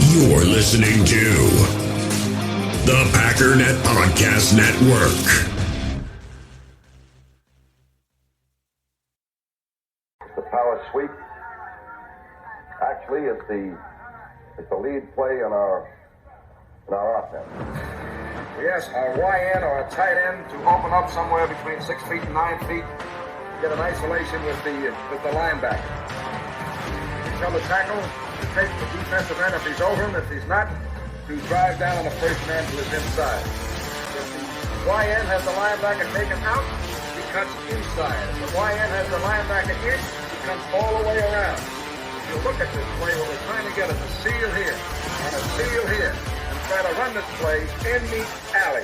You're listening to the Packernet Podcast Network. The power sweep actually is the lead play in our offense. Yes, a YN or a tight end to open up somewhere between 6 feet and 9 feet, get an isolation with the linebacker. Tell the tackle to take the defensive end if he's over him. If he's not, to drive down on the first man to his inside. If the YN has the linebacker taken out, he cuts inside. If the YN has the linebacker in, he comes all the way around. If you look at this play, what we're trying to get is a seal here and a seal here, and try to run this play in the alley.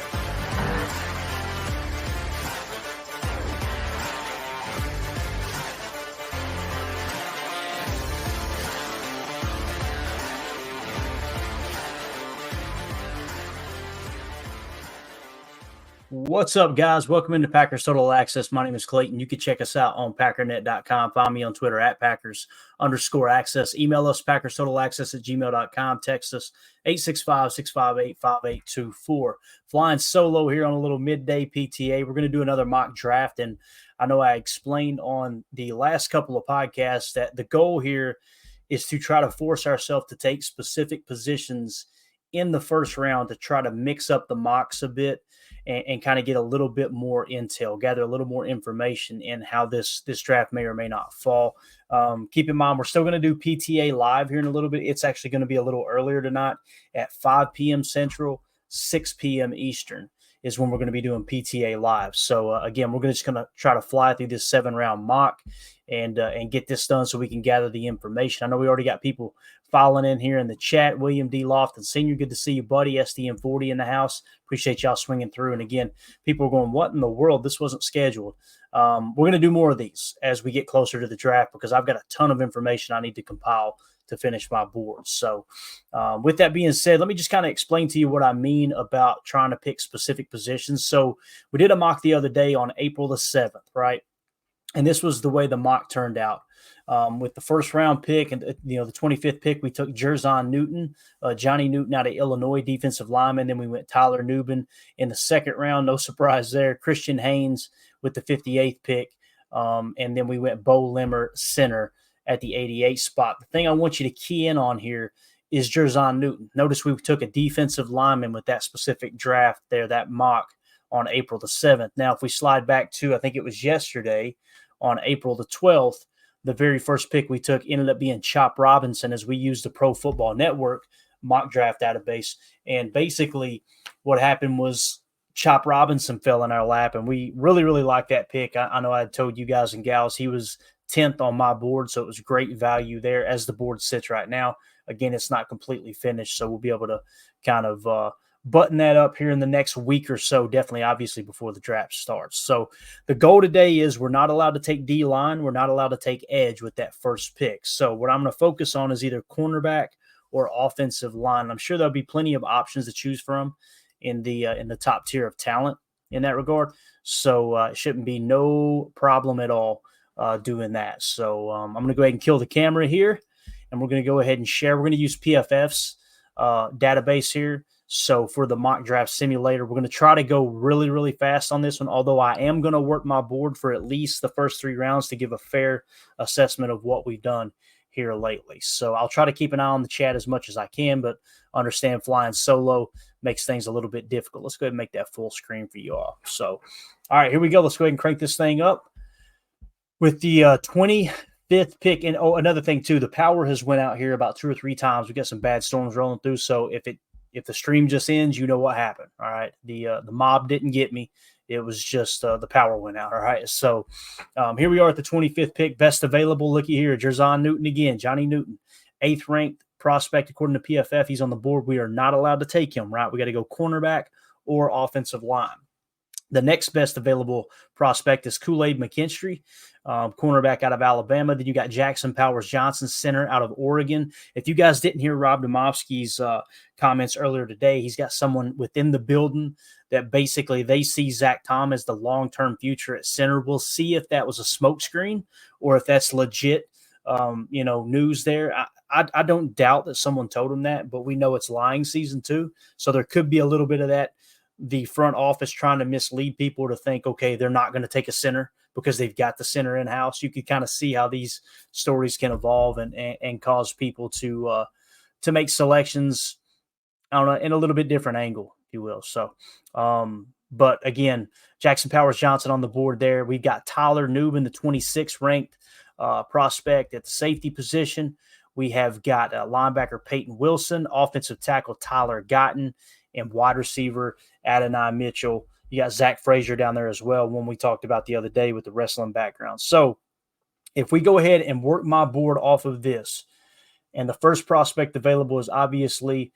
What's up, guys? Welcome into Packers Total Access. My name is Clayton. You can check us out on packernet.com. Find me on Twitter at Packers_access. Email us, PackersTotalAccess@gmail.com. Text us, 865-658-5824. Flying solo here on a little midday PTA. We're going to do another mock draft, and I know I explained on the last couple of podcasts that the goal here is to try to force ourselves to take specific positions in the first round to try to mix up the mocks a bit and kind of get a little bit more intel, gather a little more information in how this draft may or may not fall. Keep in mind, we're still going to do PTA live here in a little bit. It's actually going to be a little earlier tonight at 5 p.m. Central, 6 p.m. Eastern is when we're going to be doing PTA live. So, again, we're just going to try to fly through this 7-round mock and get this done so we can gather the information. I know we already got people filing in here in the chat. William D. Lofton Sr., good to see you, buddy. SDM40 in the house. Appreciate y'all swinging through. And again, people are going, what in the world? This wasn't scheduled. We're going to do more of these as we get closer to the draft because I've got a ton of information I need to compile to finish my board. So with that being said, let me just kind of explain to you what I mean about trying to pick specific positions. So we did a mock the other day on April the 7th, right? And this was the way the mock turned out. With the first round pick and the 25th pick, we took Jerzon Newton, Johnny Newton out of Illinois, defensive lineman. Then we went Tyler Nubin in the second round. No surprise there. Christian Haynes with the 58th pick. And then we went Bo Limmer, center, at the 88th spot. The thing I want you to key in on here is Jerzon Newton. Notice we took a defensive lineman with that specific draft there, that mock on April the 7th. Now, if we slide back to, I think it was yesterday on April the 12th, the very first pick we took ended up being Chop Robinson as we used the Pro Football Network mock draft database. And basically what happened was Chop Robinson fell in our lap, and we really, really liked that pick. I know I had told you guys and gals he was 10th on my board, so it was great value there as the board sits right now. Again, it's not completely finished, so we'll be able to kind of button that up here in the next week or so, definitely, obviously, before the draft starts. So the goal today is we're not allowed to take D-line. We're not allowed to take edge with that first pick. So what I'm going to focus on is either cornerback or offensive line. I'm sure there'll be plenty of options to choose from in the top tier of talent in that regard. So it shouldn't be no problem at all doing that. So I'm going to go ahead and kill the camera here, and we're going to go ahead and share. We're going to use PFF's database here. So for the mock draft simulator, we're going to try to go really, really fast on this one, although I am going to work my board for at least the first 3 rounds to give a fair assessment of what we've done here lately. So I'll try to keep an eye on the chat as much as I can, but understand flying solo makes things a little bit difficult. Let's go ahead and make that full screen for you all. So, all right, here we go. Let's go ahead and crank this thing up. With the 25th pick, and another thing too, the power has went out here about 2 or 3 times. We got some bad storms rolling through, so if the stream just ends, you know what happened. All right. The mob didn't get me. It was just the power went out. All right. So here we are at the 25th pick, best available. Looky here, Jerzon Newton again, Johnny Newton, 8th ranked prospect according to PFF. He's on the board. We are not allowed to take him, right? We got to go cornerback or offensive line. The next best available prospect is Kool-Aid McKinstry, cornerback out of Alabama. Then you got Jackson Powers Johnson, center out of Oregon. If you guys didn't hear Rob Domofsky's comments earlier today, he's got someone within the building that basically they see Zach Tom as the long-term future at center. We'll see if that was a smokescreen or if that's legit, news there. I don't doubt that someone told him that, but we know it's lying season too. So there could be a little bit of that. The front office trying to mislead people to think, okay, they're not going to take a center because they've got the center in house. You could kind of see how these stories can evolve and cause people to make selections, I don't know, in a little bit different angle, if you will. So, but again, Jackson Powers Johnson on the board there. We've got Tyler Newbin, the 26th ranked prospect at the safety position. We have got linebacker Peyton Wilson, offensive tackle Tyler Guyton, and wide receiver Adonai Mitchell. You got Zach Frazier down there as well, one we talked about the other day with the wrestling background. So if we go ahead and work my board off of this, and the first prospect available is obviously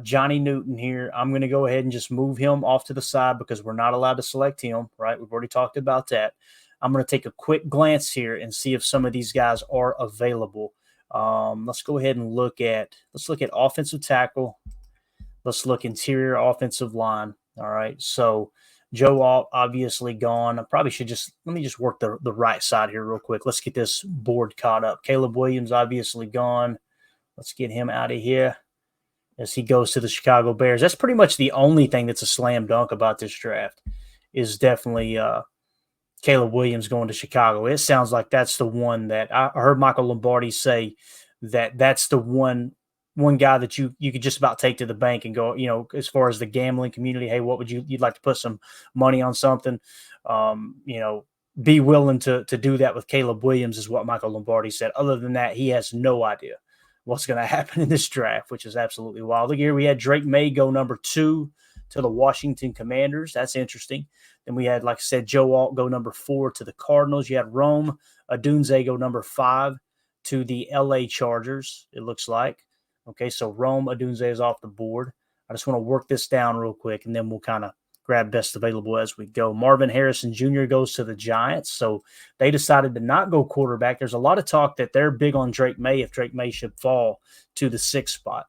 Johnny Newton here. I'm going to go ahead and just move him off to the side because we're not allowed to select him, right? We've already talked about that. I'm going to take a quick glance here and see if some of these guys are available. Let's go ahead and look at offensive tackle. Let's look interior offensive line. All right. So Joe Alt obviously gone. I probably should let me just work the right side here real quick. Let's get this board caught up. Caleb Williams obviously gone. Let's get him out of here as he goes to the Chicago Bears. That's pretty much the only thing that's a slam dunk about this draft is definitely Caleb Williams going to Chicago. It sounds like that's the one that I heard Michael Lombardi say that's the one guy that you could just about take to the bank and go, as far as the gambling community, hey, what would you'd like to put some money on something? Be willing to do that with Caleb Williams is what Michael Lombardi said. Other than that, he has no idea what's going to happen in this draft, which is absolutely wild. Look here, we had Drake May go number 2 to the Washington Commanders. That's interesting. Then we had, like I said, Joe Alt go number 4 to the Cardinals. You had Rome Odunze go number 5 to the LA Chargers, it looks like. Okay, so Rome Odunze is off the board. I just want to work this down real quick, and then we'll kind of grab best available as we go. Marvin Harrison Jr. goes to the Giants, so they decided to not go quarterback. There's a lot of talk that they're big on Drake May if Drake May should fall to the 6th spot.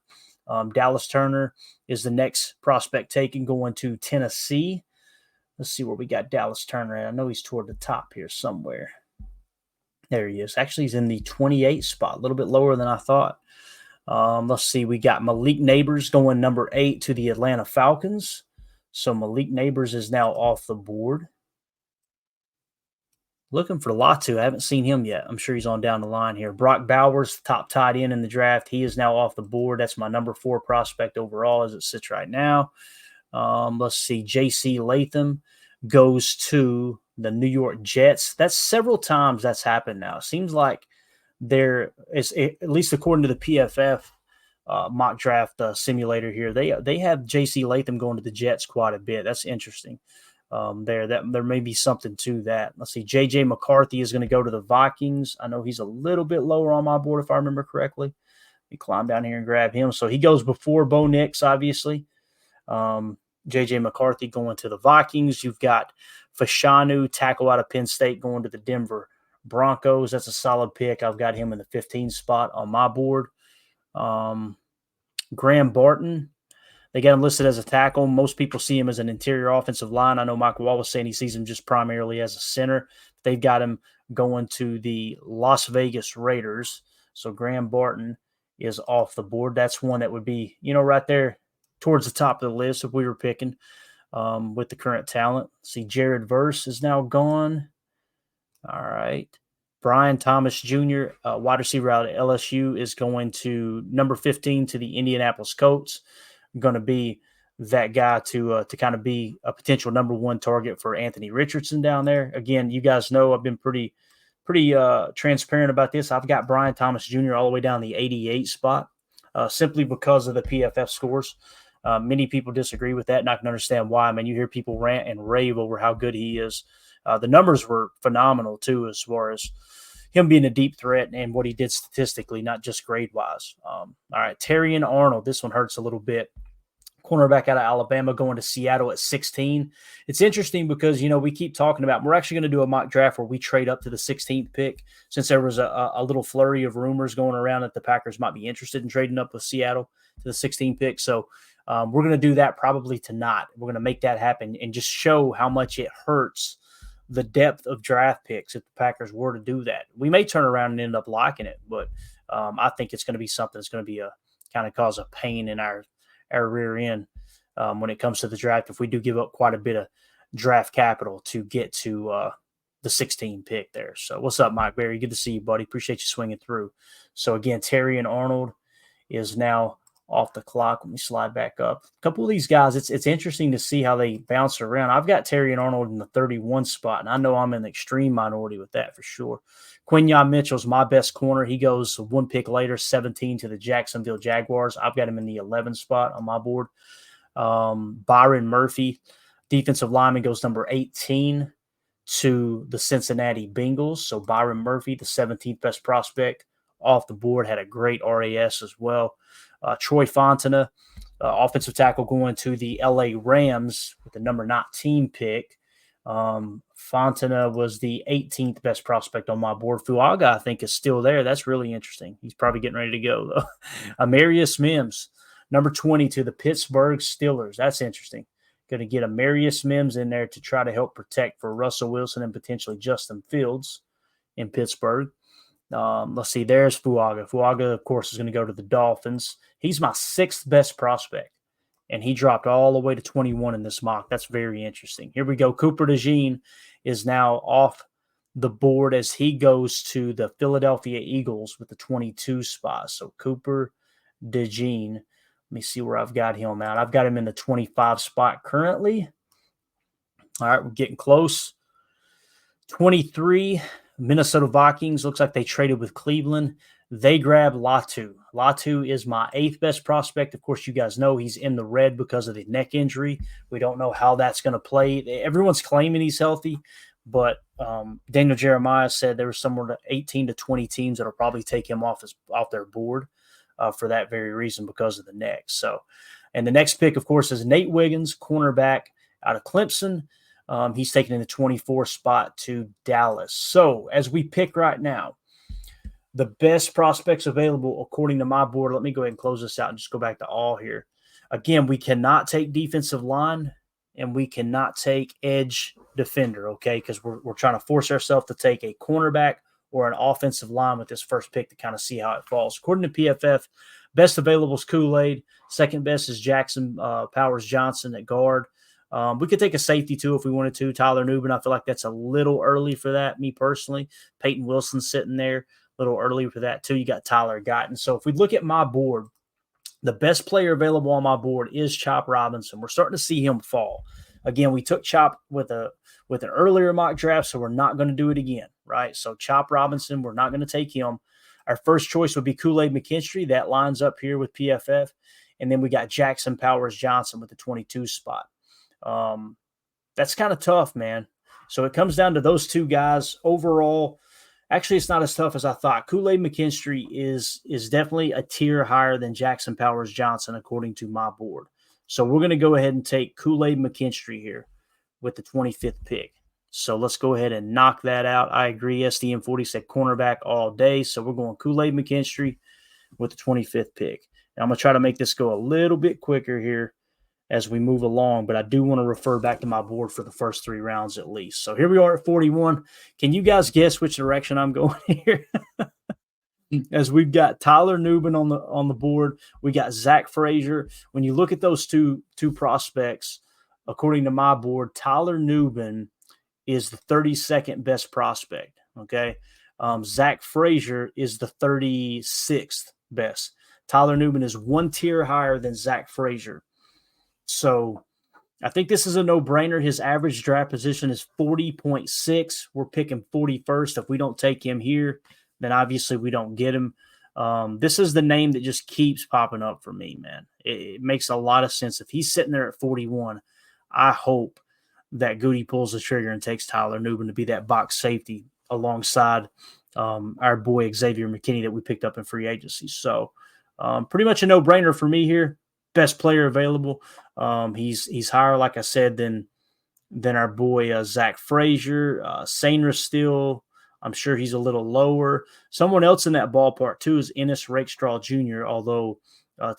Dallas Turner is the next prospect taken, going to Tennessee. Let's see where we got Dallas Turner at. I know he's toward the top here somewhere. There he is. Actually, he's in the 28th spot, a little bit lower than I thought. Let's see. We got Malik Neighbors going number 8 to the Atlanta Falcons. So Malik Neighbors is now off the board. Looking for Latu. I haven't seen him yet. I'm sure he's on down the line here. Brock Bowers, top tight end in the draft. He is now off the board. That's my number 4 prospect overall as it sits right now. Let's see. J.C. Latham goes to the New York Jets. That's several times that's happened now. It seems like there is, at least according to the PFF mock draft simulator here, they have J.C. Latham going to the Jets quite a bit. That's interesting. There may be something to that. Let's see. J.J. McCarthy is going to go to the Vikings. I know he's a little bit lower on my board if I remember correctly. Let me climb down here and grab him. So he goes before Bo Nix, obviously. J.J. McCarthy going to the Vikings. You've got Fashanu, tackle out of Penn State, going to the Denver Broncos. That's a solid pick. I've got him in the 15th spot on my board. Graham Barton, they got him listed as a tackle. Most people see him as an interior offensive line. I know Michael Wall was saying he sees him just primarily as a center. They've got him going to the Las Vegas Raiders. So Graham Barton is off the board. That's one that would be, right there towards the top of the list if we were picking with the current talent. See, Jared Verse is now gone. All right. Brian Thomas Jr., wide receiver out of LSU, is going to number 15 to the Indianapolis Colts. Going to be that guy to kind of be a potential number 1 target for Anthony Richardson down there. Again, you guys know I've been pretty transparent about this. I've got Brian Thomas Jr. all the way down the 88 spot simply because of the PFF scores. Many people disagree with that, and I can understand why. I mean, you hear people rant and rave over how good he is. The numbers were phenomenal, too, as far as him being a deep threat and what he did statistically, not just grade-wise. All right, Terrion Arnold. This one hurts a little bit. Cornerback out of Alabama going to Seattle at 16. It's interesting because, we keep talking about we're actually going to do a mock draft where we trade up to the 16th pick since there was a little flurry of rumors going around that the Packers might be interested in trading up with Seattle to the 16th pick. So we're going to do that probably tonight. We're going to make that happen and just show how much it hurts the depth of draft picks if the Packers were to do that. We may turn around and end up liking it, but I think it's going to be something that's going to be a kind of cause a pain in our rear end when it comes to the draft if we do give up quite a bit of draft capital to get to the 16 pick there. So what's up, Mike Berry? Good to see you, buddy. Appreciate you swinging through. So again, Terry and Arnold is now off the clock. Let me slide back up. A couple of these guys, it's interesting to see how they bounce around. I've got Terry and Arnold in the 31 spot, and I know I'm in the extreme minority with that for sure. Quinyon Mitchell's my best corner. He goes one pick later, 17 to the Jacksonville Jaguars. I've got him in the 11 spot on my board. Byron Murphy, defensive lineman, goes number 18 to the Cincinnati Bengals. So Byron Murphy, the 17th best prospect off the board, had a great RAS as well. Troy Fontana, offensive tackle, going to the LA Rams with the number 19 pick. Fontana was the 18th best prospect on my board. Fuaga, I think, is still there. That's really interesting. He's probably getting ready to go, though. Amarius Mims, number 20 to the Pittsburgh Steelers. That's interesting. Going to get Amarius Mims in there to try to help protect for Russell Wilson and potentially Justin Fields in Pittsburgh. Let's see. There's Fuaga. Fuaga, of course, is going to go to the Dolphins. He's my 6th best prospect, and he dropped all the way to 21 in this mock. That's very interesting. Here we go. Cooper DeJean is now off the board as he goes to the Philadelphia Eagles with the 22 spot. So Cooper DeJean. Let me see where I've got him at. I've got him in the 25 spot currently. All right, we're getting close. 23, Minnesota Vikings. Looks like they traded with Cleveland. They grabbed Latu. Latu is my 8th best prospect. Of course, you guys know he's in the red because of the neck injury. We don't know how that's going to play. Everyone's claiming he's healthy, but Daniel Jeremiah said there were somewhere to 18 to 20 teams that will probably take him off their board for that very reason because of the neck. So, and the next pick, of course, is Nate Wiggins, cornerback out of Clemson. He's taken in the 24 spot to Dallas. So as we pick right now, the best prospects available according to my board, let me go ahead and close this out and just go back to all here. Again, we cannot take defensive line and we cannot take edge defender, okay, because we're trying to force ourselves to take a cornerback or an offensive line with this first pick to kind of see how it falls. According to PFF, best available is Kool-Aid. Second best is Jackson Powers Johnson at guard. We could take a safety too if we wanted to. Tyler Nubin, I feel like that's a little early for that, me personally. Peyton Wilson sitting there, a little early for that too. You got Tyler Guyton. So if we look at my board, the best player available on my board is Chop Robinson. We're starting to see him fall. Again, we took Chop with an earlier mock draft, so we're not going to do it again, right? So Chop Robinson, we're not going to take him. Our first choice would be Kool-Aid McKinstry. That lines up here with PFF. And then we got Jackson Powers Johnson with the 22 spot. That's kind of tough, man. So it comes down to those two guys. Overall, actually, it's not as tough as I thought. Kool-Aid McKinstry is definitely a tier higher than Jackson Powers Johnson, according to my board. So we're going to go ahead and take Kool-Aid McKinstry here with the 25th pick. So let's go ahead and knock that out. I agree. SDM40 said cornerback all day. So we're going Kool-Aid McKinstry with the 25th pick. And I'm going to try to make this go a little bit quicker here as we move along, but I do want to refer back to my board for the first 3 rounds at least. So here we are at 41. Can you guys guess which direction I'm going here? As we've got Tyler Nubin on the board, we got Zach Frazier. When you look at those two prospects, according to my board, Tyler Nubin is the 32nd best prospect. Okay, Zach Frazier is the 36th best. Tyler Nubin is one tier higher than Zach Frazier. So I think this is a no-brainer. His average draft position is 40.6. We're picking 41st. If we don't take him here, then obviously we don't get him. This is the name that just keeps popping up for me, man. It makes a lot of sense. If he's sitting there at 41, I hope that Goody pulls the trigger and takes Tyler Nubin to be that box safety alongside our boy Xavier McKinney that we picked up in free agency. So pretty much a no-brainer for me here. Best player available. He's higher, like I said, than our boy Zach Frazier. Sainris still, I'm sure he's a little lower. Someone else in that ballpark too is Ennis Rakestraw Jr., although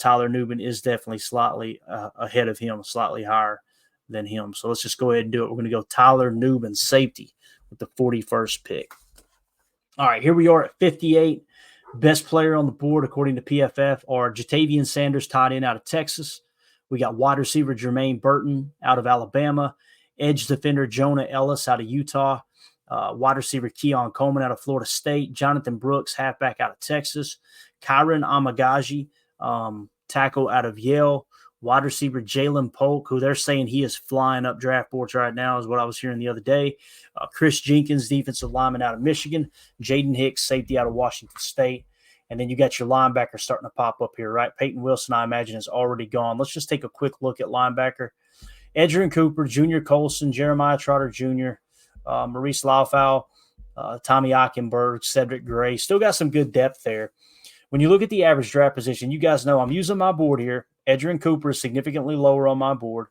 Tyler Nubin is definitely slightly ahead of him, slightly higher than him. So let's just go ahead and do it. We're going to go Tyler Nubin, safety, with the 41st pick. All right, here we are at 58. Best player on the board, according to PFF, are Jatavian Sanders, tight end out of Texas. We got wide receiver Jermaine Burton out of Alabama. Edge defender Jonah Ellis out of Utah. Wide receiver Keon Coleman out of Florida State. Jonathan Brooks, halfback out of Texas. Kyron Amagaji, tackle out of Yale. Wide receiver Jalen Polk, who they're saying he is flying up draft boards right now, is what I was hearing the other day. Chris Jenkins, defensive lineman out of Michigan. Jaden Hicks, safety out of Washington State. And then you got your linebacker starting to pop up here, right? Peyton Wilson, I imagine, is already gone. Let's just take a quick look at linebacker. Edgerrin Cooper, Junior Colson, Jeremiah Trotter Jr., Maurice Laufau, Tommy Eichenberg, Cedric Gray. Still got some good depth there. When you look at the average draft position, you guys know I'm using my board here. Edgerrin Cooper is significantly lower on my board.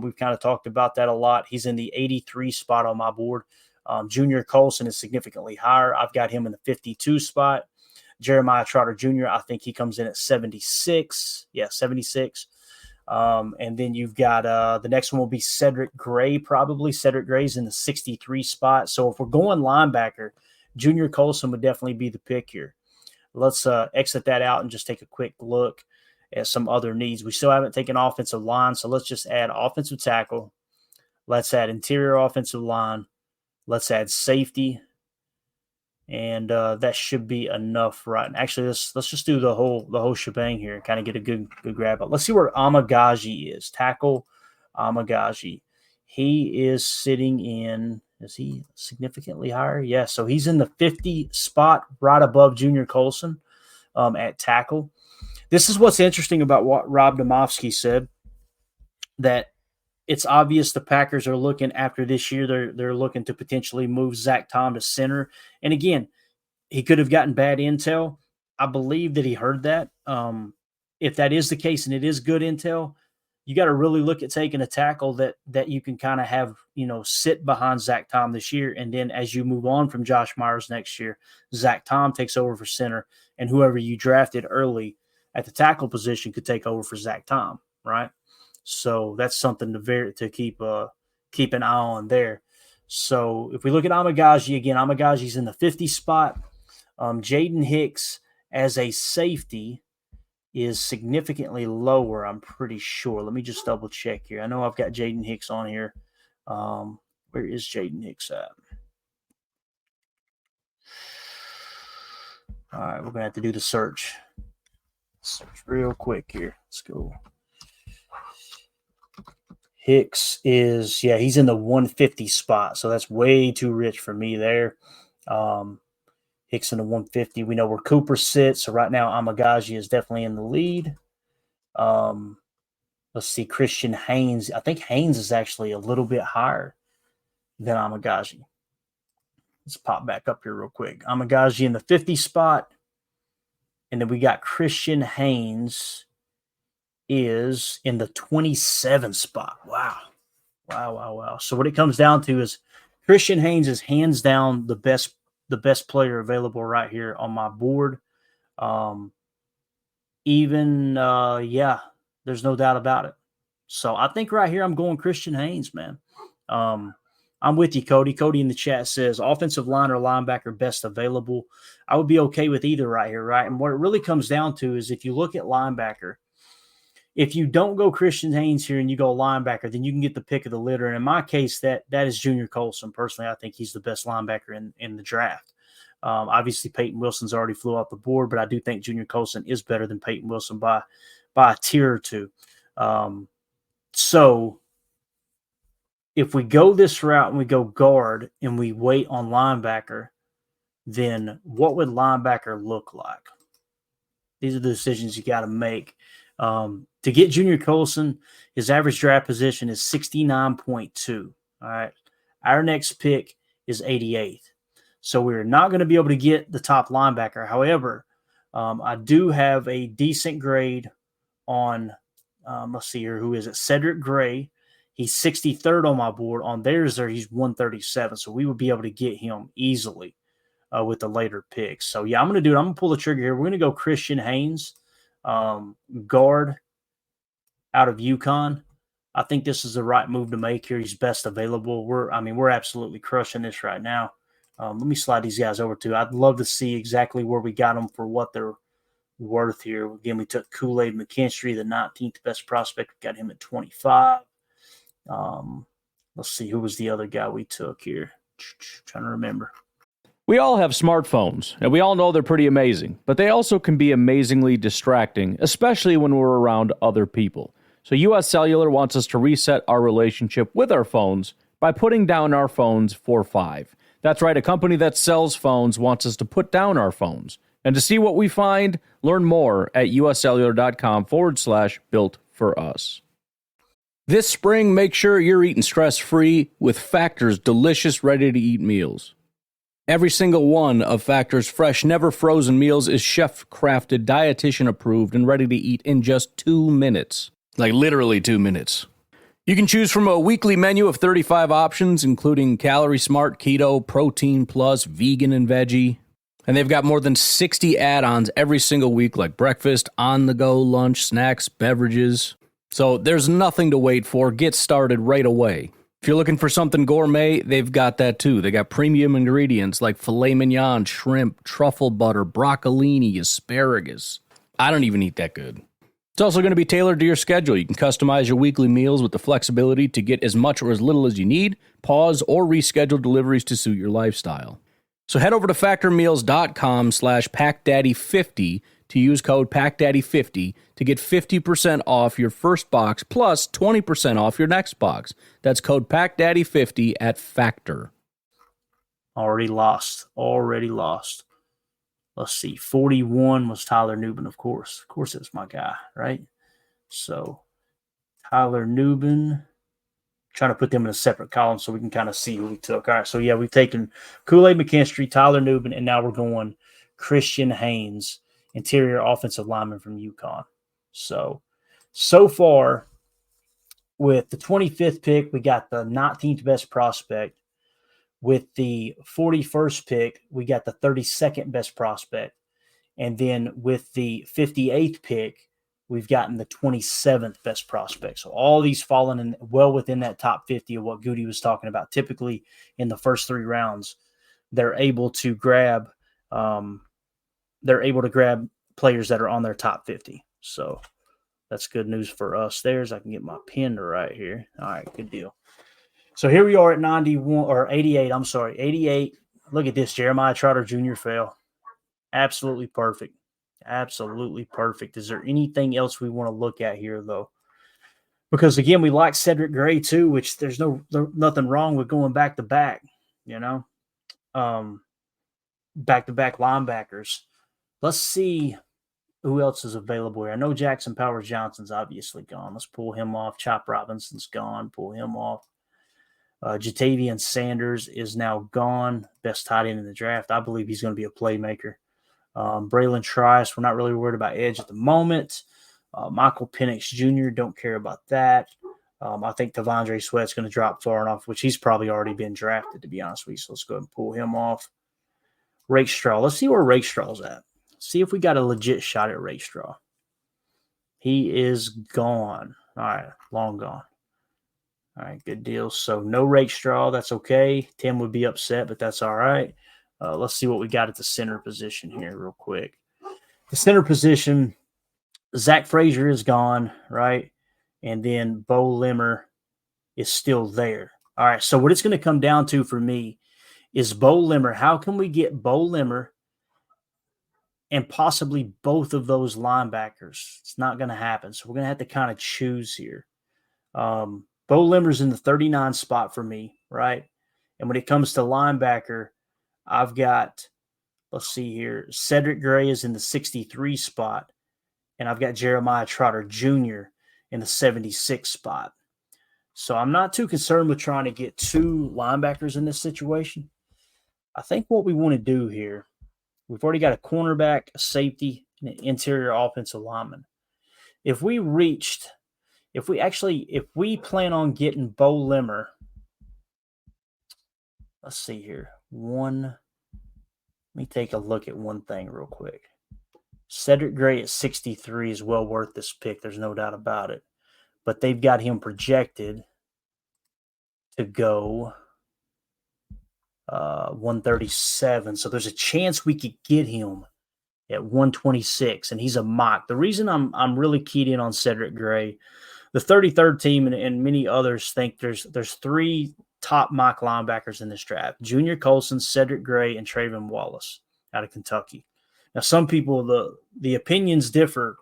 We've kind of talked about that a lot. He's in the 83 spot on my board. Junior Colson is significantly higher. I've got him in the 52 spot. Jeremiah Trotter Jr., I think he comes in at 76. Yeah, 76. And then you've got the next one will be Cedric Gray, probably. Cedric Gray's in the 63 spot. So if we're going linebacker, Junior Colson would definitely be the pick here. Let's exit that out and just take a quick look at some other needs. We still haven't taken offensive line, so let's just add offensive tackle. Let's add interior offensive line. Let's add safety. And that should be enough, right? And actually, let's just do the whole shebang here and kind of get a good grab up. Let's see where Amagaji is. Tackle Amagaji. He is sitting in. Is he significantly higher? Yeah, so he's in the 50 spot, right above Junior Colson at tackle. This is what's interesting about what Rob Domofsky said, that it's obvious the Packers are looking after this year. They're looking to potentially move Zach Tom to center. And again, he could have gotten bad intel. I believe that he heard that. If that is the case and it is good intel, you got to really look at taking a tackle that you can kind of have, sit behind Zach Tom this year. And then as you move on from Josh Myers next year, Zach Tom takes over for center, and whoever you drafted early at the tackle position could take over for Zach Tom, right? So that's something to keep an eye on there. So if we look at Amagaji again, Amagaji's in the 50 spot. Jaden Hicks as a safety is significantly lower, I'm pretty sure. Let me just double check here. I know I've got Jaden Hicks on here. Where is Jaden Hicks at? All right, we're going to have to do the search. Search real quick here. Let's go. Hicks is, he's in the 150 spot, so that's way too rich for me there. Hicks in the 150. We know where Cooper sits, so right now Amagaji is definitely in the lead. Let's see, Christian Haynes. I think Haynes is actually a little bit higher than Amagaji. Let's pop back up here real quick. Amagaji in the 50 spot, and then we got Christian Haynes is in the 27 spot. Wow. So what it comes down to is Christian Haynes is hands down the best player available right here on my board. There's no doubt about it. So I think right here I'm going Christian Haynes, man. I'm with you, Cody. Cody in the chat says offensive line or linebacker best available. I would be okay with either right here, right? And what it really comes down to is if you look at linebacker, if you don't go Christian Haynes here and you go linebacker, then you can get the pick of the litter. And in my case, that is Junior Colson. Personally, I think he's the best linebacker in the draft. Obviously, Peyton Wilson's already flew off the board, but I do think Junior Colson is better than Peyton Wilson by a tier or two. So if we go this route and we go guard and we wait on linebacker, then what would linebacker look like? These are the decisions you got to make. To get Junior Colson, his average draft position is 69.2. All right. Our next pick is 88th. So we're not going to be able to get the top linebacker. However, I do have a decent grade on, let's see here, who is it? Cedric Gray. He's 63rd on my board. On theirs, he's 137. So we would be able to get him easily with the later picks. So, I'm going to do it. I'm going to pull the trigger here. We're going to go Christian Haynes, guard out of UConn. I think this is the right move to make here. He's best available. We're absolutely crushing this right now. Let me slide these guys over to. I'd love to see exactly where we got them for what they're worth here. Again, we took Kool-Aid McKinstry, the 19th best prospect. We got him at 25. Let's see, who was the other guy we took here? Trying to remember. We all have smartphones, and we all know they're pretty amazing, but they also can be amazingly distracting, especially when we're around other people. So US Cellular wants us to reset our relationship with our phones by putting down our phones for $5. That's right, a company that sells phones wants us to put down our phones. And to see what we find, learn more at uscellular.com/built for us. This spring, make sure you're eating stress-free with Factor's delicious, ready-to-eat meals. Every single one of Factor's fresh, never-frozen meals is chef-crafted, dietitian-approved, and ready to eat in just 2 minutes. Like literally 2 minutes. You can choose from a weekly menu of 35 options, including Calorie Smart, Keto, Protein Plus, Vegan, and Veggie. And they've got more than 60 add-ons every single week, like breakfast, on-the-go lunch, snacks, beverages. So there's nothing to wait for. Get started right away. If you're looking for something gourmet, they've got that too. They got premium ingredients like filet mignon, shrimp, truffle butter, broccolini, asparagus. I don't even eat that good. It's also going to be tailored to your schedule. You can customize your weekly meals with the flexibility to get as much or as little as you need, pause, or reschedule deliveries to suit your lifestyle. So head over to factormeals.com/PackDaddy50 to use code PackDaddy50 to get 50% off your first box plus 20% off your next box. That's code PackDaddy50 at Factor. Already lost. Let's see. 41 was Tyler Nubin, of course. Of course, it was my guy, right? So Tyler Nubin. Trying to put them in a separate column so we can kind of see who we took. All right, so yeah, we've taken Kool-Aid McKinstry, Tyler Nubin, and now we're going Christian Haynes, interior offensive lineman from UConn. So far, with the 25th pick, we got the 19th best prospect. With the 41st pick, we got the 32nd best prospect. And then with the 58th pick, we've gotten the 27th best prospect. So all these falling in well within that top 50 of what Goody was talking about. Typically in the first 3 rounds, they're able to grab players that are on their top 50. So that's good news for us there. As I can get my pen to right here. All right, good deal. So here we are at 88. 88. Look at this. Jeremiah Trotter Jr. fell. Absolutely perfect. Is there anything else we want to look at here, though? Because, again, we like Cedric Gray, too, which there's nothing wrong with going back-to-back, back-to-back linebackers. Let's see who else is available here. I know Jackson Powers Johnson's obviously gone. Let's pull him off. Chop Robinson's gone. Pull him off. Jatavian Sanders is now gone. Best tight end in the draft. I believe he's going to be a playmaker. Braylon Trice, we're not really worried about edge at the moment. Michael Penix Jr., don't care about that. I think Tavondre Sweat's going to drop far enough, which he's probably already been drafted, to be honest with you. So let's go ahead and pull him off. Rakestraw. Let's see where Rakestraw's at. See if we got a legit shot at Rakestraw. He is gone. All right, long gone. All right, good deal. So no Rakestraw. That's okay. Tim would be upset, but that's all right. Let's see what we got at the center position here real quick. The center position, Zach Frazier is gone, right? And then Bo Limmer is still there. All right, so what it's going to come down to for me is Bo Limmer. How can we get Bo Limmer and possibly both of those linebackers? It's not going to happen, so we're going to have to kind of choose here. Bo Limmer's in the 39 spot for me, right? And when it comes to linebacker, I've got, let's see here, Cedric Gray is in the 63 spot, and I've got Jeremiah Trotter Jr. in the 76 spot. So I'm not too concerned with trying to get 2 linebackers in this situation. I think what we want to do here, we've already got a cornerback, a safety, and an interior offensive lineman. If we plan on getting Bo Limmer, let's see here. Let me take a look at one thing real quick. Cedric Gray at 63 is well worth this pick. There's no doubt about it. but they've got him projected to go 137. So there's a chance we could get him at 126, and he's a mock. The reason I'm really keyed in on Cedric Gray, the 33rd team and many others think there's 3 top mock linebackers in this draft: Junior Colson, Cedric Gray, and Trayvon Wallace out of Kentucky. Now, some people, the opinions differ.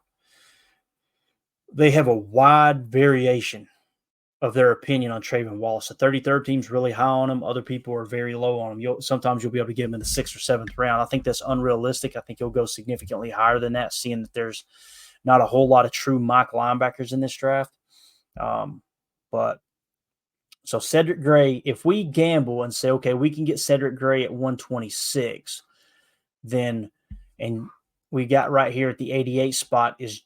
They have a wide variation of their opinion on Trayvon Wallace. The 33rd team's really high on him. Other people are very low on him. Sometimes you'll be able to get him in the 6th or 7th round. I think that's unrealistic. I think he'll go significantly higher than that, seeing that there's not a whole lot of true mock linebackers in this draft. But so Cedric Gray, if we gamble and say, okay, we can get Cedric Gray at 126, then, and we got right here at the 88 spot is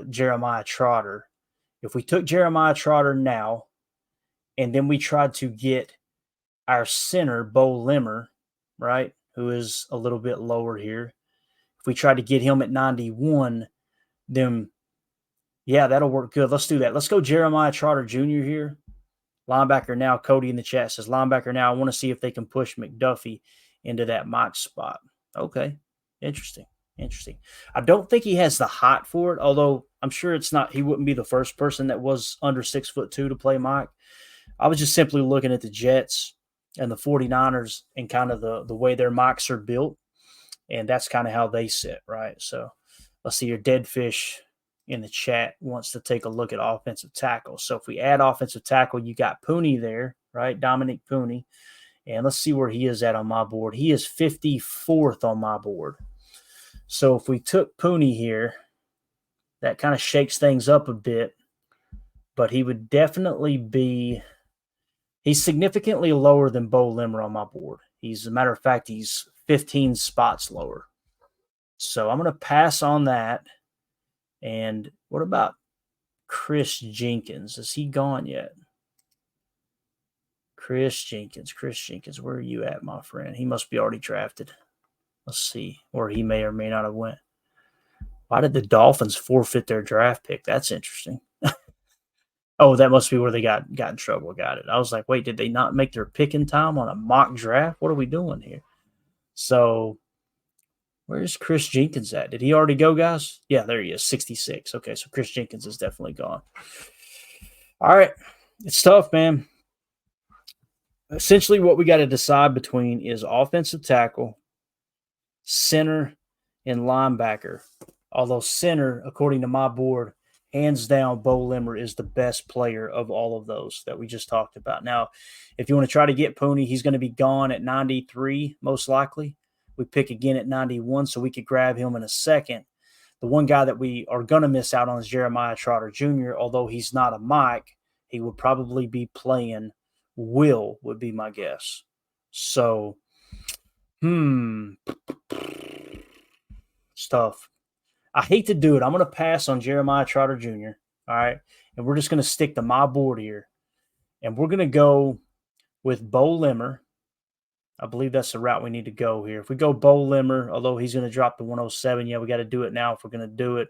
Jeremiah Trotter. If we took Jeremiah Trotter now, and then we tried to get our center, Bo Limmer, right, who is a little bit lower here, if we tried to get him at 91, then, yeah, that'll work good. Let's do that. Let's go Jeremiah Trotter Jr. here. Linebacker now. Cody in the chat says, linebacker now. I want to see if they can push McDuffie into that mock spot. Okay, interesting. I don't think he has the height for it, although I'm sure he wouldn't be the first person that was under 6'2" to play mock. I was just simply looking at the Jets and the 49ers and kind of the way their mocks are built, and that's kind of how they sit, right? So let's see, your Deadfish in the chat wants to take a look at offensive tackle. So if we add offensive tackle, you got Pooney there, right? Dominic Pooney. And let's see where he is at on my board. He is 54th on my board. So if we took Pooney here, that kind of shakes things up a bit, but he would definitely he's significantly lower than Bo Limmer on my board. As a matter of fact, he's 15 spots lower. So I'm going to pass on that. And what about Chris Jenkins? Is he gone yet? Chris Jenkins, where are you at, my friend? He must be already drafted. Let's see, or he may or may not have went. Why did the Dolphins forfeit their draft pick? That's interesting. Oh, that must be where they got in trouble. Got it. I was like, wait, did they not make their pick in time on a mock draft? What are we doing here? So where's Chris Jenkins at? Did he already go, guys? Yeah, there he is, 66. Okay, so Chris Jenkins is definitely gone. All right, it's tough, man. Essentially, what we got to decide between is offensive tackle, center, and linebacker. Although center, according to my board, hands down, Bo Limmer is the best player of all of those that we just talked about. Now, if you want to try to get Pooney, he's going to be gone at 93, most likely. We pick again at 91, so we could grab him in a second. The one guy that we are going to miss out on is Jeremiah Trotter Jr., although he's not a Mike. He would probably be playing Will, would be my guess. So, it's tough. I hate to do it. I'm going to pass on Jeremiah Trotter Jr., all right? And we're just going to stick to my board here. And we're going to go with Bo Limmer. I believe that's the route we need to go here. If we go Bo Limmer, although he's going to drop to 107, yeah, we got to do it now if we're going to do it.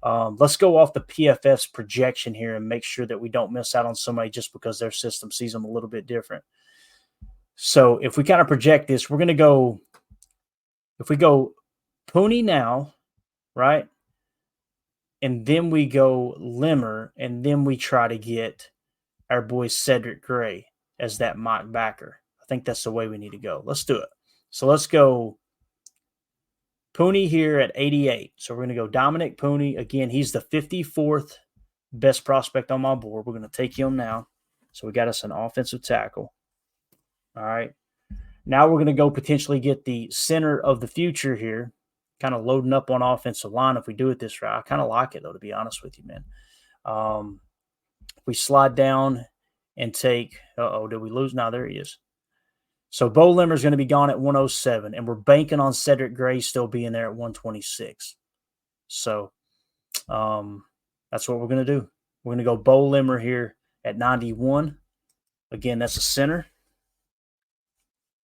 Let's go off the PFF's projection here and make sure that we don't miss out on somebody just because their system sees them a little bit different. So if we kind of project this, we're going to go, if we go Pooney now, right? And then we go Limmer, and then we try to get our boy Cedric Gray as that mock backer. I think that's the way we need to go. Let's do it. So let's go Pooney here at 88. So we're going to go Dominic Pooney. Again, he's the 54th best prospect on my board. We're going to take him now. So we got us an offensive tackle. All right. Now we're going to go potentially get the center of the future here, kind of loading up on offensive line if we do it this route. I kind of like it, though, to be honest with you, man. We slide down and take – did we lose? No, there he is. So Bo Limmer is going to be gone at 107, and we're banking on Cedric Gray still being there at 126. So that's what we're going to do. We're going to go Bo Limmer here at 91. Again, that's a center.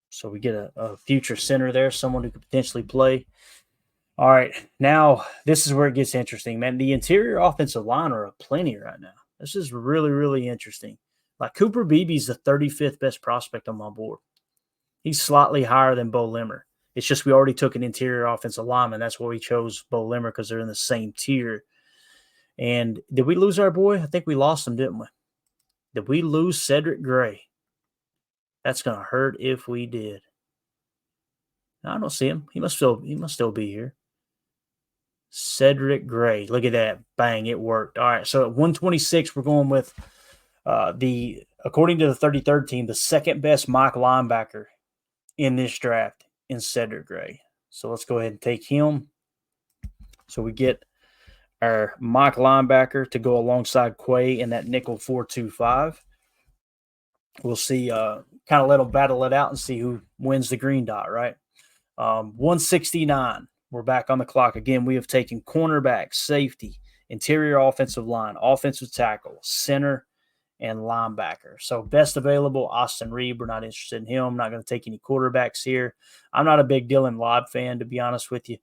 So we get a future center there, someone who could potentially play. All right, now this is where it gets interesting, man. The interior offensive line are plenty right now. This is really, really interesting. Like Cooper Beebe's the 35th best prospect on my board. He's slightly higher than Bo Limmer. It's just we already took an interior offensive lineman. That's why we chose Bo Limmer, because they're in the same tier. And did we lose our boy? I think we lost him, didn't we? Did we lose Cedric Gray? That's going to hurt if we did. I don't see him. He must still be here. Cedric Gray. Look at that. Bang, it worked. All right, so at 126, we're going with according to the 33rd team, the second best mock linebacker in this draft in Cedric Gray. So let's go ahead and take him. So we get our mock linebacker to go alongside Quay in that nickel 4-2-5. We'll see, kind of let them battle it out and see who wins the green dot, right? 169. We're back on the clock. Again, we have taken cornerback, safety, interior offensive line, offensive tackle, center, and linebacker. So best available, Austin Reed. We're not interested in him. I'm not going to take any quarterbacks here. I'm not a big Dylan Lobb fan, to be honest with you.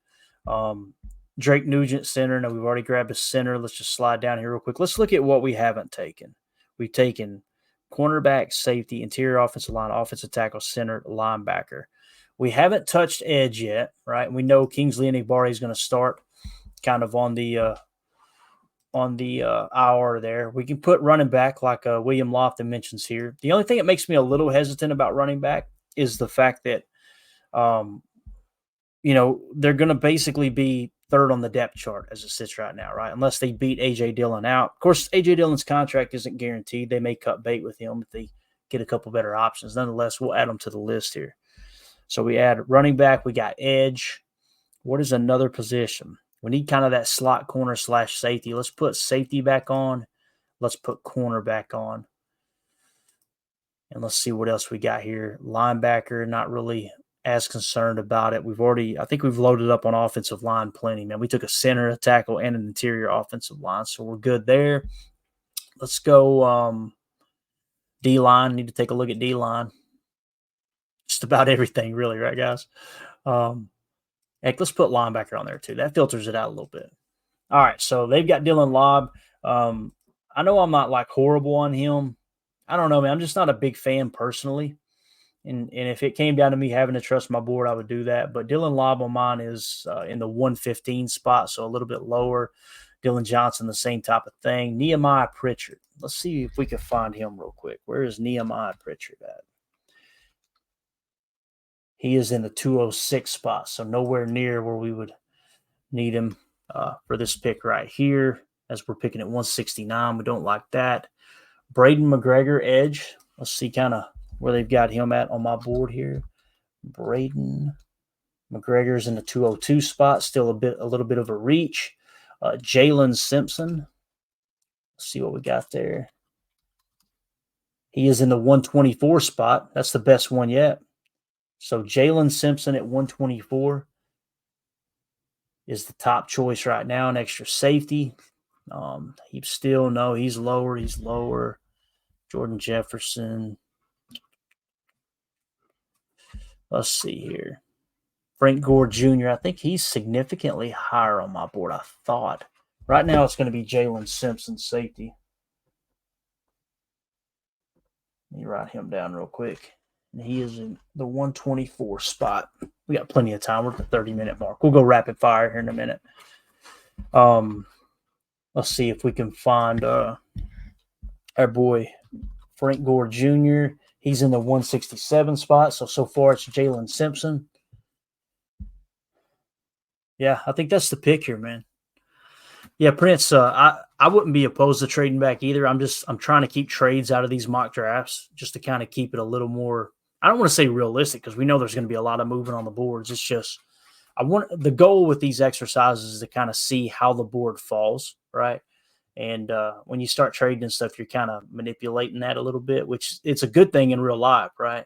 Drake Nugent, center. No, we've already grabbed a center. Let's just slide down here real quick. Let's look at what we haven't taken. We've taken cornerback, safety, interior offensive line, offensive tackle, center, linebacker. We haven't touched edge yet, right? We know Kingsley Enagbare is going to start kind of on the hour there. We can put running back like William Lofton mentions here. The only thing that makes me a little hesitant about running back is the fact that, they're going to basically be third on the depth chart as it sits right now, right? Unless they beat A.J. Dillon out. Of course, A.J. Dillon's contract isn't guaranteed. They may cut bait with him if they get a couple better options. Nonetheless, we'll add them to the list here. So we add running back. We got edge. What is another position? We need kind of that slot corner / safety. Let's put safety back on. Let's put corner back on. And let's see what else we got here. Linebacker, not really as concerned about it. I think we've loaded up on offensive line plenty, man. We took a center, a tackle, and an interior offensive line, so we're good there. Let's go D-line. Need to take a look at D-line. Just about everything, really, right, guys? Heck, let's put linebacker on there, too. That filters it out a little bit. All right, so they've got Dylan Lobb. I know I'm not, horrible on him. I don't know, man. I'm just not a big fan personally. And if it came down to me having to trust my board, I would do that. But Dylan Lobb on mine is in the 115 spot, so a little bit lower. Dylan Johnson, the same type of thing. Nehemiah Pritchard. Let's see if we can find him real quick. Where is Nehemiah Pritchard at? He is in the 206 spot, so nowhere near where we would need him for this pick right here, as we're picking at 169. We don't like that. Braden McGregor, edge. Let's see kind of where they've got him at on my board here. Braden McGregor's in the 202 spot, still a little bit of a reach. Jalen Simpson. Let's see what we got there. He is in the 124 spot. That's the best one yet. So Jalen Simpson at 124 is the top choice right now. An extra safety. He's lower. He's lower. Jordan Jefferson. Let's see here. Frank Gore Jr., I think he's significantly higher on my board, I thought. Right now it's going to be Jalen Simpson, safety. Let me write him down real quick. And he is in the 124 spot. We got plenty of time. We're at the 30-minute mark. We'll go rapid fire here in a minute. Let's see if we can find our boy Frank Gore Jr. He's in the 167 spot. So far it's Jalen Simpson. Yeah, I think that's the pick here, man. Yeah, Prince, I wouldn't be opposed to trading back either. I'm trying to keep trades out of these mock drafts just to kind of keep it a little more, I don't want to say realistic, because we know there's going to be a lot of movement on the boards. It's just, the goal with these exercises is to kind of see how the board falls, right? And when you start trading and stuff, you're kind of manipulating that a little bit, which it's a good thing in real life, right?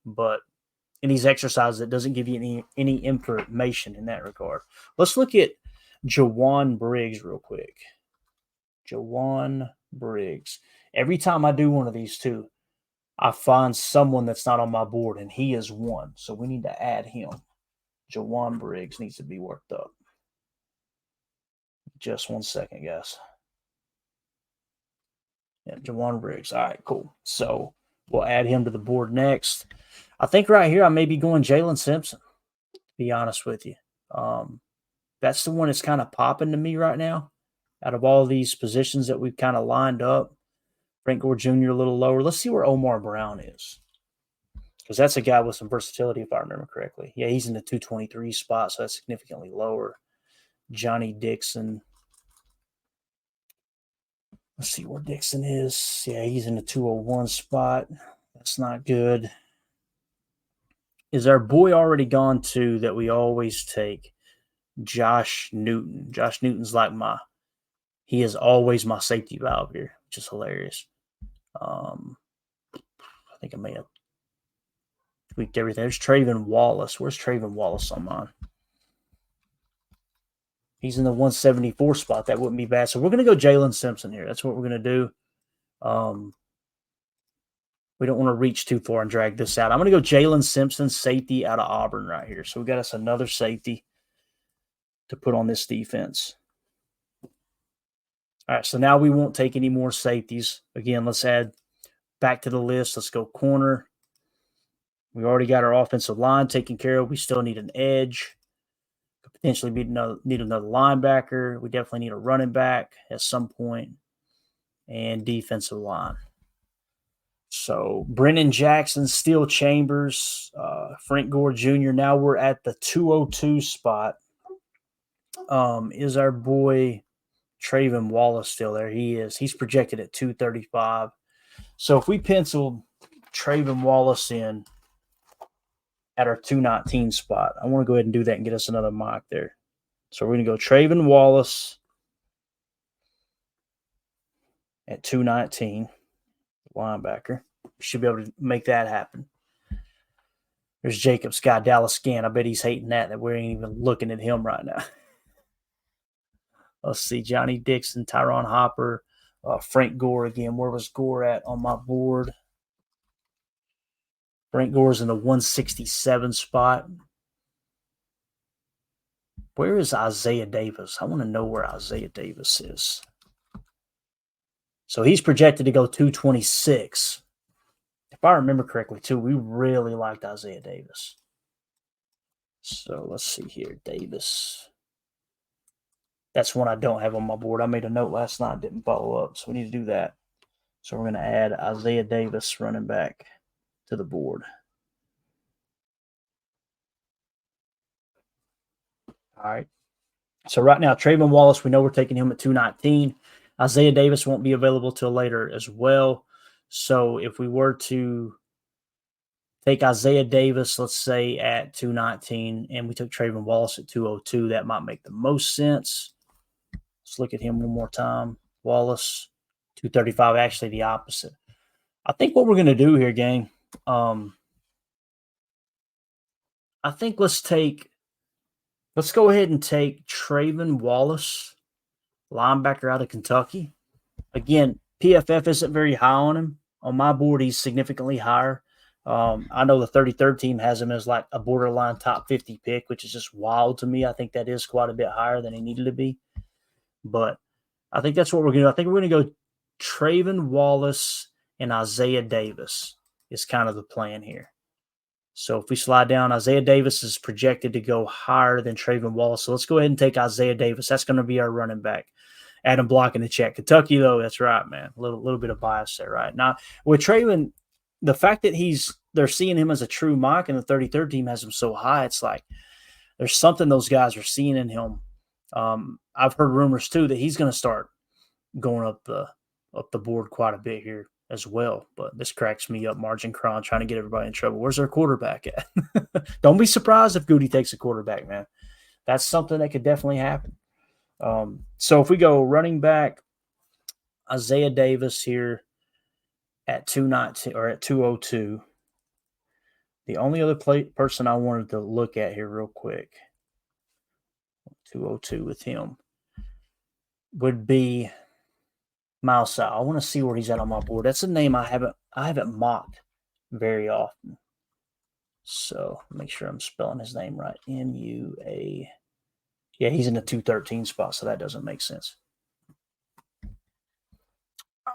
But in these exercises, it doesn't give you any information in that regard. Let's look at Jawan Briggs real quick. Jawan Briggs. Every time I do one of these two, I find someone that's not on my board, and he is one. So we need to add him. Jawan Briggs needs to be worked up. Just 1 second, guys. right, Jawan Briggs. All right, cool. So we'll add him to the board next. I think right here I may be going Jalen Simpson, to be honest with you. That's the one that's kind of popping to me right now out of all these positions that we've kind of lined up. Frank Gore Jr. a little lower. Let's see where Omar Brown is, because that's a guy with some versatility, if I remember correctly. Yeah, he's in the 223 spot, so that's significantly lower. Johnny Dixon. Let's see where Dixon is. Yeah, he's in the 201 spot. That's not good. Is our boy already gone to that we always take? Josh Newton. Josh Newton's like he is always my safety valve here, which is hilarious. I think I may have tweaked everything. There's Trayvon Wallace. Where's Trayvon Wallace on mine? He's in the 174 spot. That wouldn't be bad. So we're going to go Jalen Simpson here. That's what we're going to do. We don't want to reach too far and drag this out. I'm going to go Jalen Simpson, safety out of Auburn right here. So we got us another safety to put on this defense. All right, so now we won't take any more safeties. Again, let's add back to the list. Let's go corner. We already got our offensive line taken care of. We still need an edge. Could potentially need another linebacker. We definitely need a running back at some point. And defensive line. So Brennan Jackson, Steel Chambers, Frank Gore Jr. Now we're at the 202 spot. Is our boy Trayvon Wallace still there? He is. He's projected at 235. So if we penciled Trayvon Wallace in at our 219 spot, I want to go ahead and do that and get us another mock there. So we're going to go Trayvon Wallace at 219, linebacker. We should be able to make that happen. There's Jacob Scott, Dallas Scan. I bet he's hating that we ain't even looking at him right now. Let's see, Johnny Dixon, Tyron Hopper, Frank Gore again. Where was Gore at on my board? Frank Gore's in the 167 spot. Where is Isaiah Davis? I want to know where Isaiah Davis is. So he's projected to go 226. If I remember correctly, too, we really liked Isaiah Davis. So let's see here. Davis. That's one I don't have on my board. I made a note last night, didn't follow up, so we need to do that. So we're going to add Isaiah Davis, running back, to the board. All right. So right now, Trayvon Wallace, we know we're taking him at 219. Isaiah Davis won't be available till later as well. So if we were to take Isaiah Davis, let's say at 219, and we took Trayvon Wallace at 202, that might make the most sense. Let's look at him one more time. Wallace, 235, actually the opposite. I think what we're going to do here, gang, I think let's go ahead and take Trayvon Wallace, linebacker out of Kentucky. Again, PFF isn't very high on him. On my board, he's significantly higher. I know the 33rd team has him as like a borderline top 50 pick, which is just wild to me. I think that is quite a bit higher than he needed to be. But I think that's what we're going to do. I think we're going to go Trayvon Wallace and Isaiah Davis is kind of the plan here. So if we slide down, Isaiah Davis is projected to go higher than Trayvon Wallace. So let's go ahead and take Isaiah Davis. That's going to be our running back. Adam Block in the chat. Kentucky, though, that's right, man. A little bit of bias there, right? Now, with Trayvon, the fact that they're seeing him as a true mock and the 33rd team has him so high, it's like there's something those guys are seeing in him. I've heard rumors, too, that he's going to start going up the board quite a bit here as well. But this cracks me up. Margin Cron trying to get everybody in trouble. Where's their quarterback at? Don't be surprised if Goody takes a quarterback, man. That's something that could definitely happen. So if we go running back, Isaiah Davis here at 219 or at 202. The only other person I wanted to look at here real quick, 202 with him, would be Miles. I want to see where he's at on my board. That's a name I haven't mocked very often. So make sure I'm spelling his name right. M-U-A. Yeah, he's in the 213 spot, so that doesn't make sense.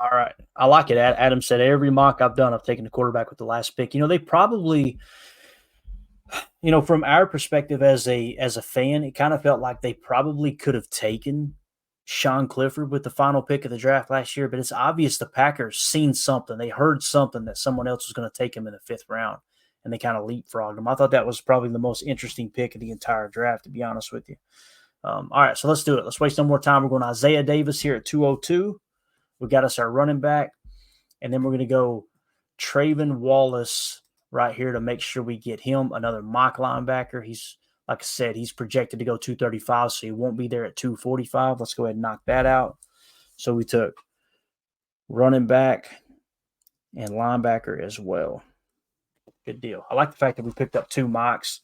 All right. I like it. Adam said every mock I've done, I've taken the quarterback with the last pick. They probably, from our perspective as a fan, it kind of felt like they probably could have taken Sean Clifford with the final pick of the draft last year, but it's obvious the Packers seen something. They heard something that someone else was going to take him in the 5th round, and they kind of leapfrogged him. I thought that was probably the most interesting pick of the entire draft, to be honest with you. All right, so let's do it. Let's waste no more time. We're going Isaiah Davis here at 202. We got us our running back, and then we're going to go Traven Wallace right here to make sure we get him another mock linebacker. He's, like I said, he's projected to go 235, so he won't be there at 245. Let's go ahead and knock that out. So we took running back and linebacker as well. Good deal. I like the fact that we picked up 2 mocks.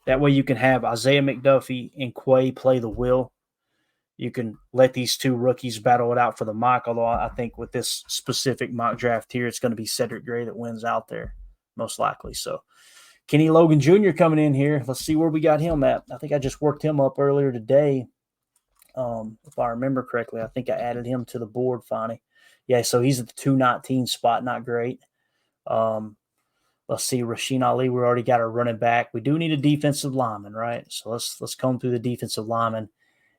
That way you can have Isaiah McDuffie and Quay play the will. You can let these 2 rookies battle it out for the mock, although I think with this specific mock draft here, it's going to be Cedric Gray that wins out there, most likely. So Kenny Logan Jr. coming in here. Let's see where we got him at. I think I just worked him up earlier today. If I remember correctly, I think I added him to the board finally. Yeah, so he's at the 219 spot. Not great. Let's see, Rasheen Ali, we already got our running back. We do need a defensive lineman, right? So let's comb through the defensive lineman.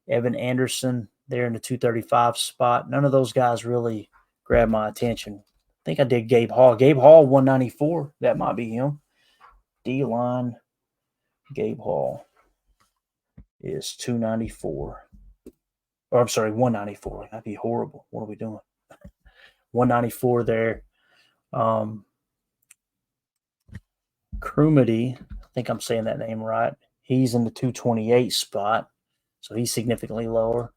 Evan Anderson there in the 235 spot. None of those guys really grabbed my attention. I think I did Gabe Hall. Gabe Hall, 194. That might be him. D-line, Gabe Hall is 294. Or I'm sorry, 194. That'd be horrible. What are we doing? 194 there. Krumedy, I think I'm saying that name right. He's in the 228 spot, so he's significantly lower.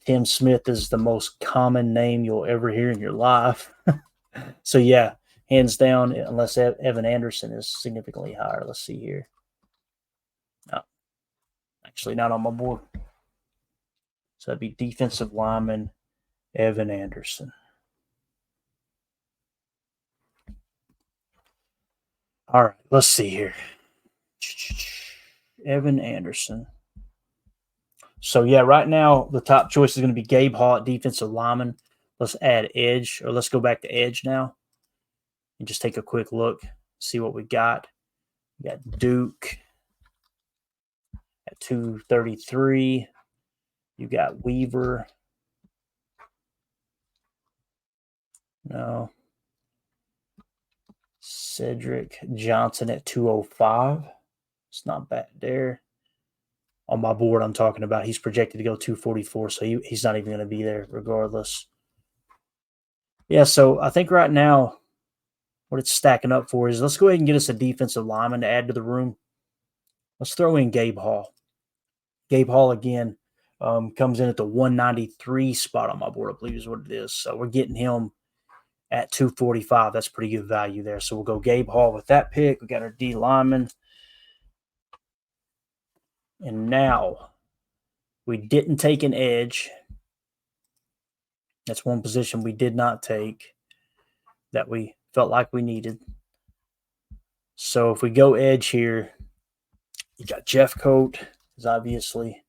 Tim Smith is the most common name you'll ever hear in your life. So, yeah, hands down, unless Evan Anderson is significantly higher. Let's see here. No, actually not on my board. So that'd be defensive lineman Evan Anderson. All right, let's see here. Evan Anderson. So, yeah, right now the top choice is going to be Gabe Hall at defensive lineman. Let's add edge, or let's go back to edge now and just take a quick look, see what we got. We got Duke at 233. You got Weaver. No. Cedric Johnson at 205. It's not bad there. On my board, I'm talking about, he's projected to go 244, so he's not even going to be there regardless. Yeah, so I think right now what it's stacking up for is let's go ahead and get us a defensive lineman to add to the room. Let's throw in Gabe Hall. Gabe Hall, again, comes in at the 193 spot on my board, I believe is what it is. So we're getting him at 245. That's pretty good value there. So we'll go Gabe Hall with that pick. We got our D lineman. And now we didn't take an edge. That's one position we did not take that we felt like we needed. So if we go edge here, you got Jeff Coat is obviously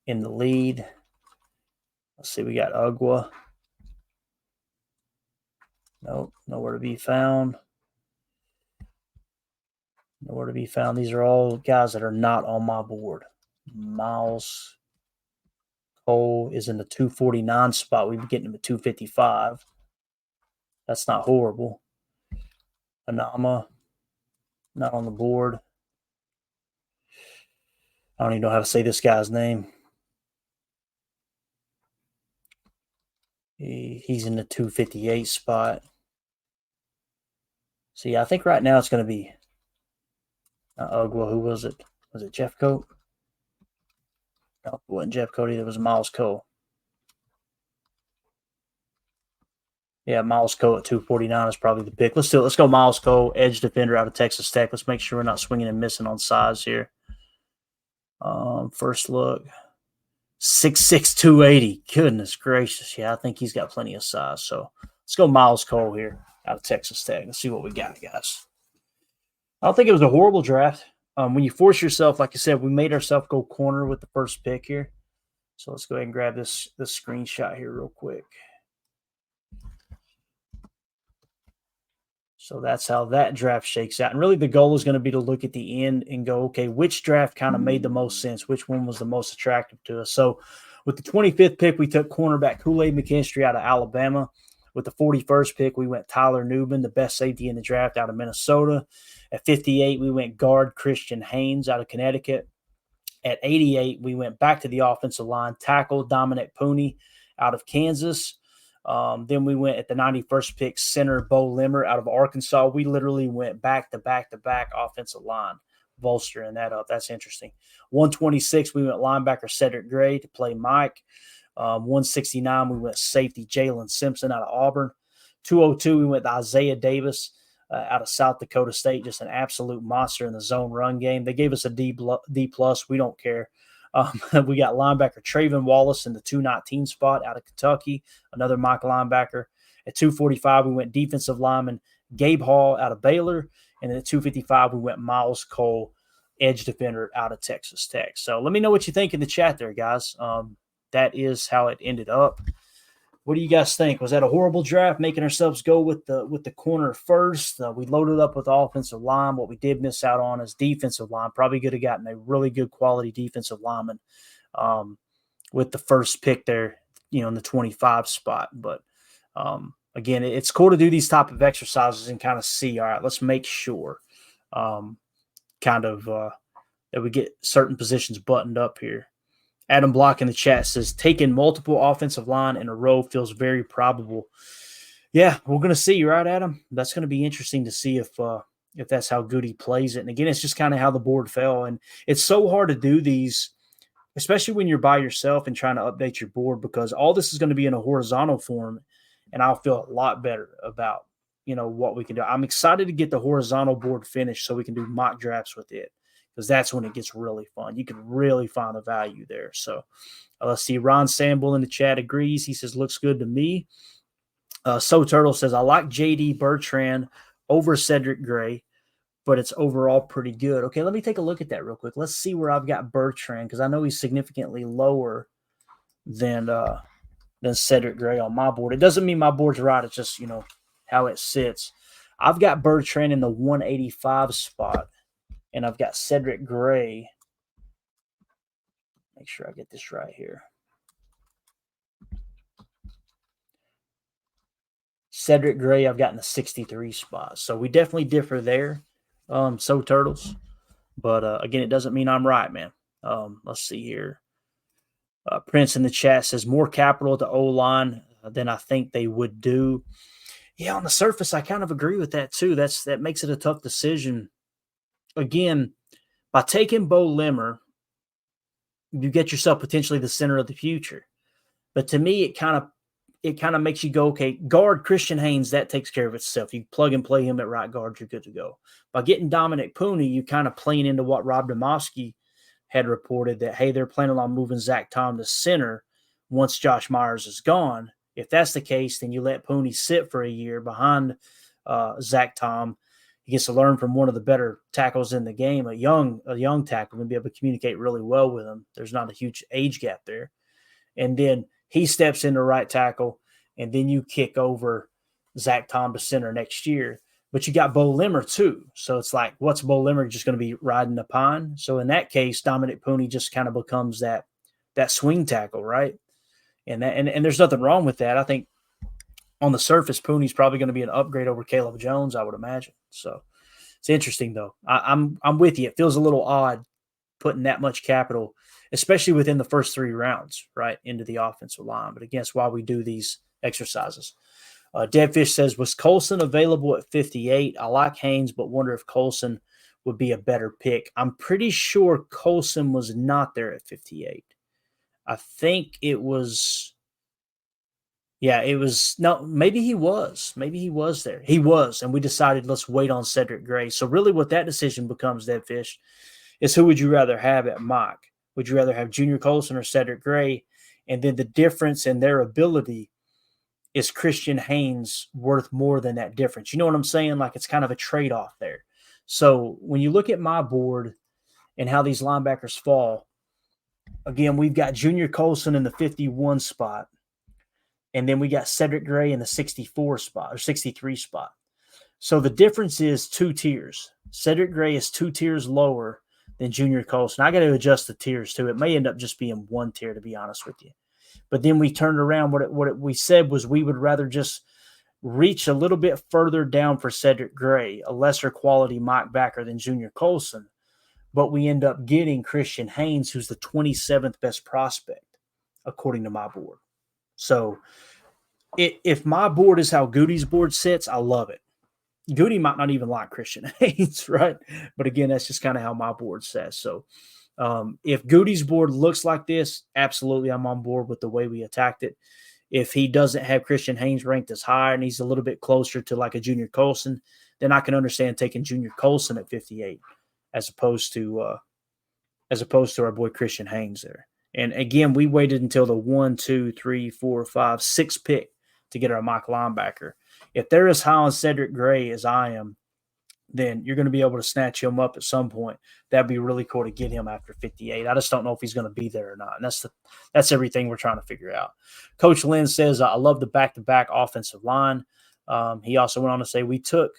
in the lead. Let's see, we got Ugwa. Nope, nowhere to be found. Nowhere to be found. These are all guys that are not on my board. Miles Cole is in the 249 spot. We've been getting him at 255. That's not horrible. Anama, not on the board. I don't even know how to say this guy's name. He's in the 258 spot. So, yeah, I think right now it's going to be Ugwa. Who was it? Was it Jeff Coat? No, it wasn't Jeff Coat either. It was Miles Cole. Yeah, Miles Cole at 249 is probably the pick. Let's do it. Let's go Miles Cole, edge defender out of Texas Tech. Let's make sure we're not swinging and missing on size here. First look. 6'6", 280. Goodness gracious. Yeah, I think he's got plenty of size. So let's go Miles Cole here out of Texas Tech. Let's see what we got, guys. I don't think it was a horrible draft. When you force yourself, like I said, we made ourselves go corner with the first pick here. So let's go ahead and grab this screenshot here real quick. So that's how that draft shakes out. And really the goal is going to be to look at the end and go, okay, which draft kind of made the most sense? Which one was the most attractive to us? So with the 25th pick, we took cornerback Kool-Aid McKinstry out of Alabama. With the 41st pick, we went Tyler Nubin, the best safety in the draft, out of Minnesota. At 58, we went guard Christian Haynes out of Connecticut. At 88, we went back to the offensive line, tackle Dominic Pooney out of Kansas. Then we went at the 91st pick, center Bo Limmer out of Arkansas. We literally went back to back offensive line, bolstering that up. That's interesting. 126, we went linebacker Cedric Gray to play Mike. 169, we went safety Jalen Simpson out of Auburn. 202, we went Isaiah Davis out of South Dakota State, just an absolute monster in the zone run game. They gave us a D+. We don't care. We got linebacker Trayvon Wallace in the 219 spot out of Kentucky, another mock linebacker. At 245, we went defensive lineman Gabe Hall out of Baylor. And then at 255, we went Miles Cole, edge defender out of Texas Tech. So let me know what you think in the chat there, guys. That is how it ended up. What do you guys think? Was that a horrible draft, making ourselves go with the corner first? We loaded up with offensive line. What we did miss out on is defensive line. Probably could have gotten a really good quality defensive lineman with the first pick there, in the 25 spot. But again, it's cool to do these type of exercises and kind of see, all right, let's make sure that we get certain positions buttoned up here. Adam Block in the chat says, taking multiple offensive line in a row feels very probable. Yeah, we're going to see, right, Adam? That's going to be interesting to see if that's how good he plays it. And again, it's just kind of how the board fell. And it's so hard to do these, especially when you're by yourself and trying to update your board, because all this is going to be in a horizontal form, and I'll feel a lot better about, what we can do. I'm excited to get the horizontal board finished so we can do mock drafts with it, because that's when it gets really fun. You can really find the value there. So let's see. Ron Samble in the chat agrees. He says, looks good to me. So Turtle says, I like J.D. Bertrand over Cedric Gray, but it's overall pretty good. Okay, let me take a look at that real quick. Let's see where I've got Bertrand, because I know he's significantly lower than Cedric Gray on my board. It doesn't mean my board's right. It's just, how it sits. I've got Bertrand in the 185 spot. And I've got Cedric Gray. Make sure I get this right here. Cedric Gray, I've got in the 63 spot. So we definitely differ there. So Turtles. But again, it doesn't mean I'm right, man. Let's see here. Prince in the chat says, more capital at the O-line than I think they would do. Yeah, on the surface, I kind of agree with that too. That makes it a tough decision. Again, by taking Bo Limmer, you get yourself potentially the center of the future. But to me, it kind of makes you go, okay, guard Christian Haynes, that takes care of itself. You plug and play him at right guard, you're good to go. By getting Dominic Pooney, you kind of playing into what Rob Demoski had reported, that, hey, they're planning on moving Zach Tom to center once Josh Myers is gone. If that's the case, then you let Pooney sit for a year behind Zach Tom. He gets to learn from one of the better tackles in the game, a young tackle, and be able to communicate really well with him. There's not a huge age gap there. And then he steps into right tackle, and then you kick over Zach Tom to center next year. But you got Bo Limmer too. So it's like, what's Bo Limmer just going to be riding the pine? So in that case, Dominic Pooney just kind of becomes that swing tackle, right? And there's nothing wrong with that. I think on the surface, Pooney's probably going to be an upgrade over Caleb Jones, I would imagine. So it's interesting, though. I'm with you. It feels a little odd putting that much capital, especially within the first 3 rounds, right, into the offensive line. But again, it's why we do these exercises. Deadfish says, was Colson available at 58? I like Haynes, but wonder if Colson would be a better pick. I'm pretty sure Colson was not there at 58. I think it was – yeah, it was – no, maybe he was. Maybe he was there. He was, and we decided let's wait on Cedric Gray. So really what that decision becomes, Deadfish, is who would you rather have at mock? Would you rather have Junior Colson or Cedric Gray? And then the difference in their ability, is Christian Haynes worth more than that difference? You know what I'm saying? Like, it's kind of a trade-off there. So when you look at my board and how these linebackers fall, again, we've got Junior Colson in the 51 spot. And then we got Cedric Gray in the 64 spot or 63 spot. So the difference is 2 tiers. Cedric Gray is 2 tiers lower than Junior Colson. I got to adjust the tiers too. It may end up just being 1 tier, to be honest with you. But then we turned around. What we said was we would rather just reach a little bit further down for Cedric Gray, a lesser quality mock backer than Junior Colson. But we end up getting Christian Haynes, who's the 27th best prospect, according to my board. So if my board is how Goody's board sits, I love it. Goody might not even like Christian Haynes, right? But again, that's just kind of how my board says. So if Goody's board looks like this, absolutely I'm on board with the way we attacked it. If he doesn't have Christian Haynes ranked as high and he's a little bit closer to like a Junior Colson, then I can understand taking Junior Colson at 58 as opposed to our boy Christian Haynes there. And again, we waited until the 1, 2, 3, 4, 5, 6th pick to get our mock linebacker. If they're as high on Cedric Gray as I am, then you're going to be able to snatch him up at some point. That'd be really cool to get him after 58. I just don't know if he's going to be there or not. And that's everything we're trying to figure out. Coach Lynn says, I love the back-to-back offensive line. He also went on to say, we took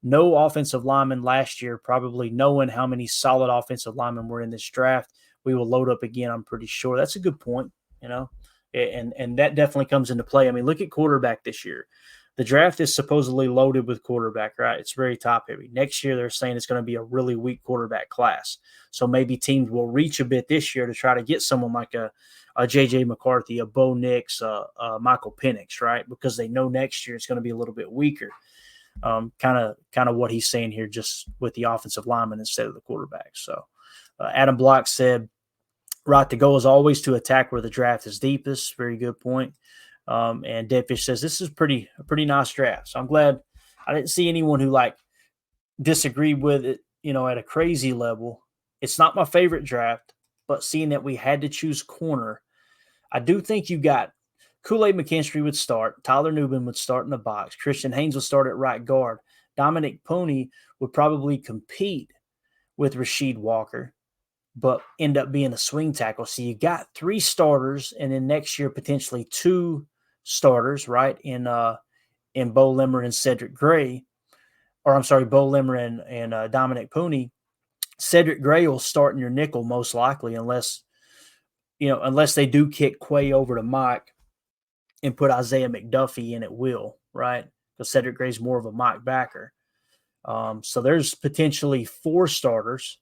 no offensive linemen last year, probably knowing how many solid offensive linemen were in this draft. We will load up again, I'm pretty sure. That's a good point, and that definitely comes into play. I mean, look at quarterback this year. The draft is supposedly loaded with quarterback, right? It's very top-heavy. Next year, they're saying it's going to be a really weak quarterback class. So maybe teams will reach a bit this year to try to get someone like a J.J. McCarthy, a Bo Nix, Michael Penix, right? Because they know next year it's going to be a little bit weaker. Kind of what he's saying here, just with the offensive lineman instead of the quarterback. So Adam Block said, right, the goal is always to attack where the draft is deepest. Very good point. And Deadfish says this is a pretty nice draft. So I'm glad I didn't see anyone who disagreed with it, at a crazy level. It's not my favorite draft, but seeing that we had to choose corner, I do think you got Kool-Aid McKinstry would start. Tyler Newman would start in the box. Christian Haynes would start at right guard. Dominic Pony would probably compete with Rasheed Walker, but end up being a swing tackle. So you got 3 starters, and then next year potentially 2 starters, right? In Bo Limmer and Cedric Gray, or I'm sorry, Bo Limmer and Dominic Pony. Cedric Gray will start in your nickel most likely, unless they do kick Quay over to Mike and put Isaiah McDuffie in at will, right? Because Cedric Gray's more of a Mike backer. So there's potentially 4 starters.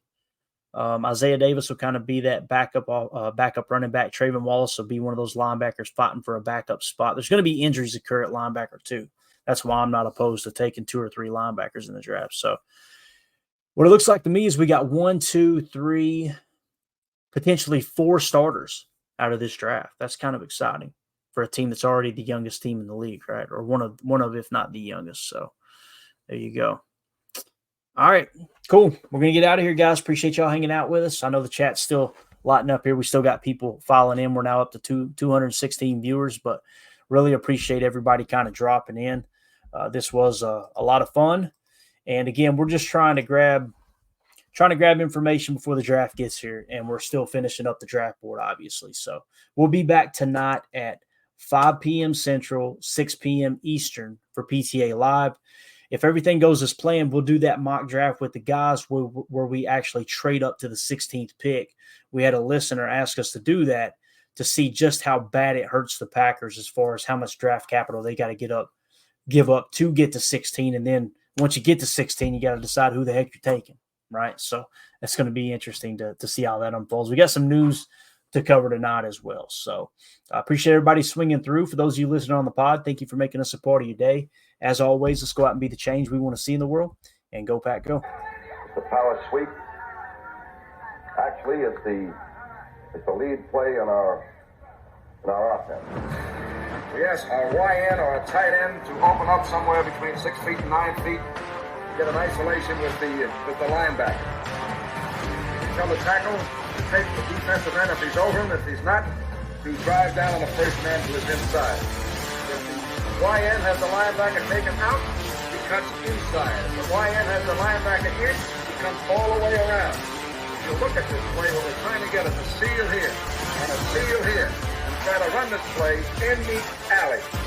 Isaiah Davis will kind of be that backup running back. Trayvon Wallace will be one of those linebackers fighting for a backup spot. There's going to be injuries occur at linebacker too. That's why I'm not opposed to taking 2 or 3 linebackers in the draft. So what it looks like to me is we got 1, 2, 3, potentially 4 starters out of this draft. That's kind of exciting for a team that's already the youngest team in the league, right? Or one of, if not the youngest. So there you go. All right, cool. We're going to get out of here, guys. Appreciate y'all hanging out with us. I know the chat's still lighting up here. We still got people filing in. We're now up to 216 viewers, but really appreciate everybody kind of dropping in. This was a lot of fun. And again, we're just trying to grab information before the draft gets here, and we're still finishing up the draft board, obviously. So we'll be back tonight at 5 p.m. Central, 6 p.m. Eastern for PTA Live. If everything goes as planned, we'll do that mock draft with the guys where we actually trade up to the 16th pick. We had a listener ask us to do that to see just how bad it hurts the Packers as far as how much draft capital they got to give up to get to 16. And then once you get to 16, you got to decide who the heck you're taking, right? So that's going to be interesting to see how that unfolds. We got some news to cover tonight as well. So I appreciate everybody swinging through. For those of you listening on the pod, thank you for making us a part of your day. As always, let's go out and be the change we want to see in the world, and go Pack, go. The power sweep. Actually, it's the lead play in our offense. We ask our YN or a tight end to open up somewhere between 6 feet and 9 feet, get an isolation with the linebacker. Tell the tackle to take the defensive end if he's over him. If he's not, to drive down on the first man to his inside. If the YN has the linebacker taken out, he cuts inside. If the YN has the linebacker in, he comes all the way around. If you look at this play, what we're trying to get is a seal here. field here and try to run this play in the alley.